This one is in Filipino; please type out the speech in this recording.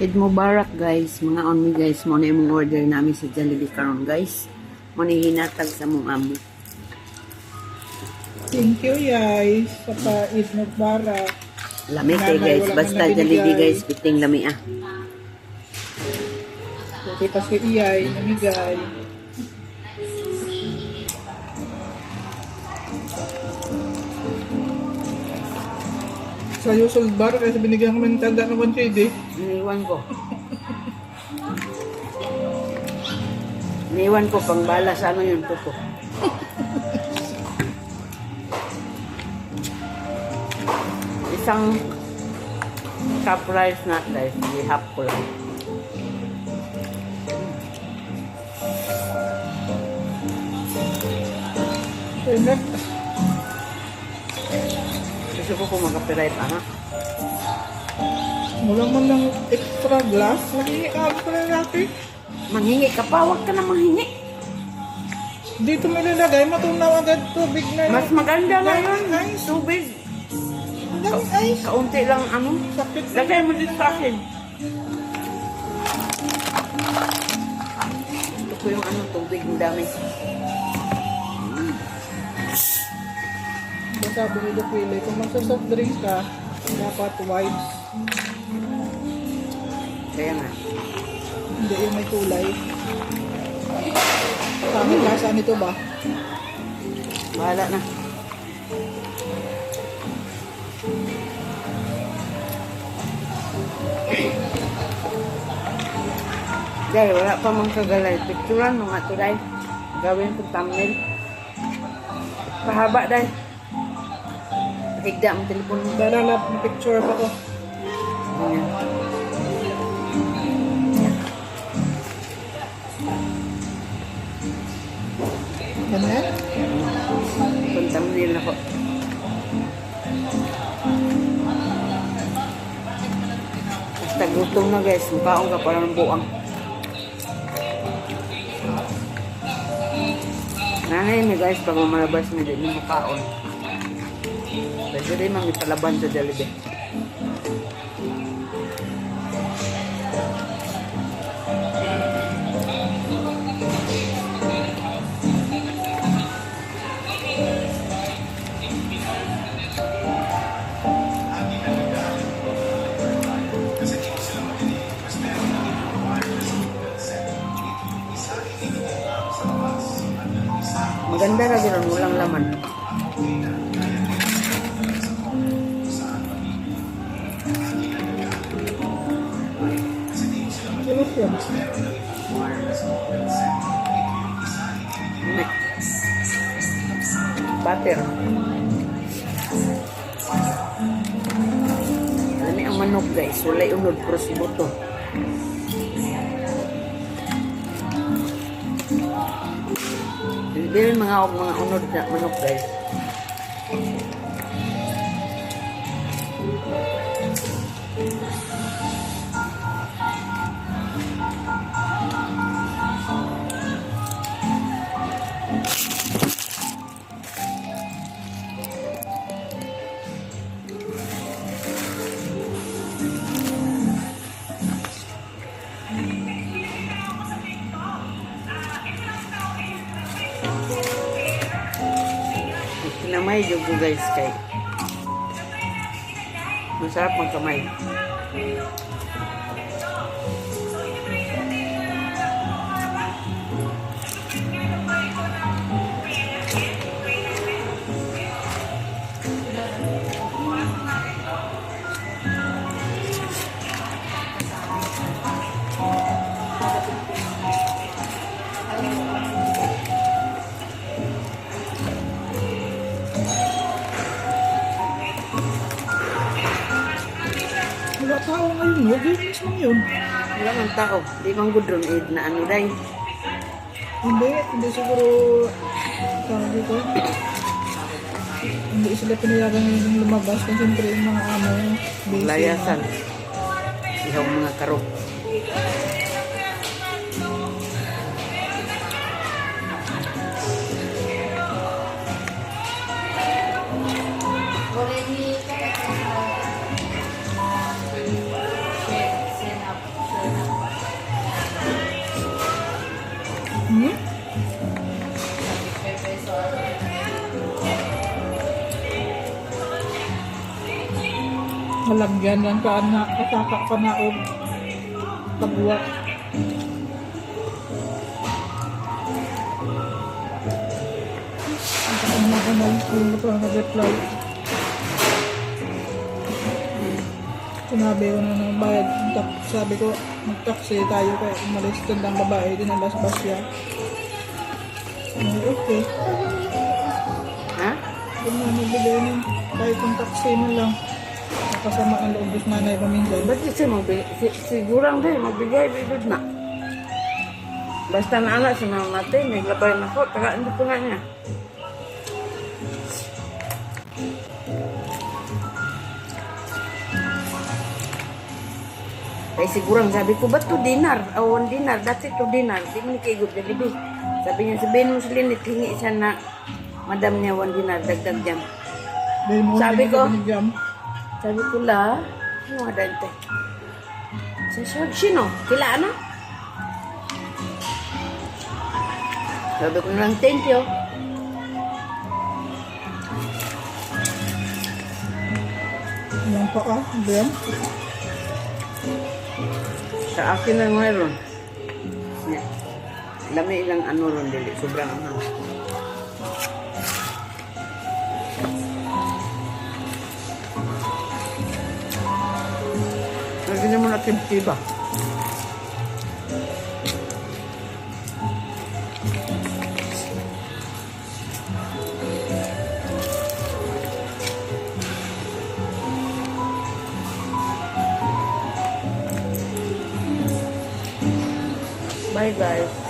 Eid Mubarak guys, mga only guys, mo na yung order namin sa Jollibee karon guys. Mo na hinatag sa mong amo. Thank you guys sa pa-Eid Mubarak. Lami kay guys, Wala basta man na Jollibee binigay. guys, piting lami ah. Okay, pas kay Iyay, namigay. Sa usual bar, kasi binigyan kami ng tanda ng 1 KD. Iniwan ko. Iniwan ko pang bala sa ano yun po. Isang cup rice na guys, i-half ko lang. Enak. Gusto ko kung mag-copyright anak. Wala man ng extra glass. Magiging pa na natin. Manghingi ka pa, huwag ka na manghingi. Dito may nilagay, matunaw agad tubig na yun. Mas maganda ngayon, Ice. tubig. Ang daming ice. Kaunti lang ano. Sakit. Lagay mo dito sa akin. Ito ko yung ano, tubig ng dami. Sabi ni Doc Willie, kung magsasoft drinks ka, dapat wipes. Kaya nga. Hindi yung may kulay. Pangit lasa nito ba? Bahala na. Dahil wala pa mong kagalay. Picturean mo nga ito dahil. Gawin ko thumbnail. Pahaba dahil. Higda ang telepon mo. Dalalap ng picture pa ko. Ayan. Ganyan? Kung thumbnail ako. Basta gutom na guys. Mukhaong ka parang buang. Nanay mi guys, pag mamalabas mi din yung mukhaon. Pwede rin mang ipalaban sa Jollibee. Maganda na gano'n, walang laman. Kilos yan. Butter. Lami ang manok guys, walay unod cross buto. Bilin mga unod na manok guys. Kinamay yung ko guys kay masarap magkamay. Wala tao ngayon. Huwag yun mismo yun. Wala mang tao, di mang gudron Eid na ano day. Hindi siguro tawag dito. Hindi sila pinayagan ngayon lumabas kasi siyempre yung mga busy. Layasan. Ihaw mga karok. Hmm? Halagyan lang ka na kataka pa na o pagwa. Ang maganal yung pa nag-reply. Sinabi ko na ng bayad. Sabi ko, mag-taxi tayo kaya umalis tandang babae, dinabas-bas siya. Okay. Ha? Kung na nagbigay nun, kahit ang taxi mo lang. Kasama ang loob dos nanay paminsan. Ba't kasi sigurang din, magbigay, bigod na. Basta na anak, sinang natin, naglabay na ko, taga hindi ko nga niya. Ay sigurang sabi ko, ba't 2 dinar? O 1 dinar, dati 2 dinar. Di mo ni kaigod na libi. Sabi niya, sabihin mo sa Linit, hingi siya na madam niya 1 dinar, dagdag dyan. Dahil mo Sabi ko, binigyan. sabi ko la, ano nga dante? Sino? Kila ano? Sabi ko na lang, thank you. Ilang pa ka? Diyan? Sa akin lang mayroon. Yeah. Lami ilang ano ron, dili. Sobrang anghang. Lagyan mo na kimchi ba? Bye guys.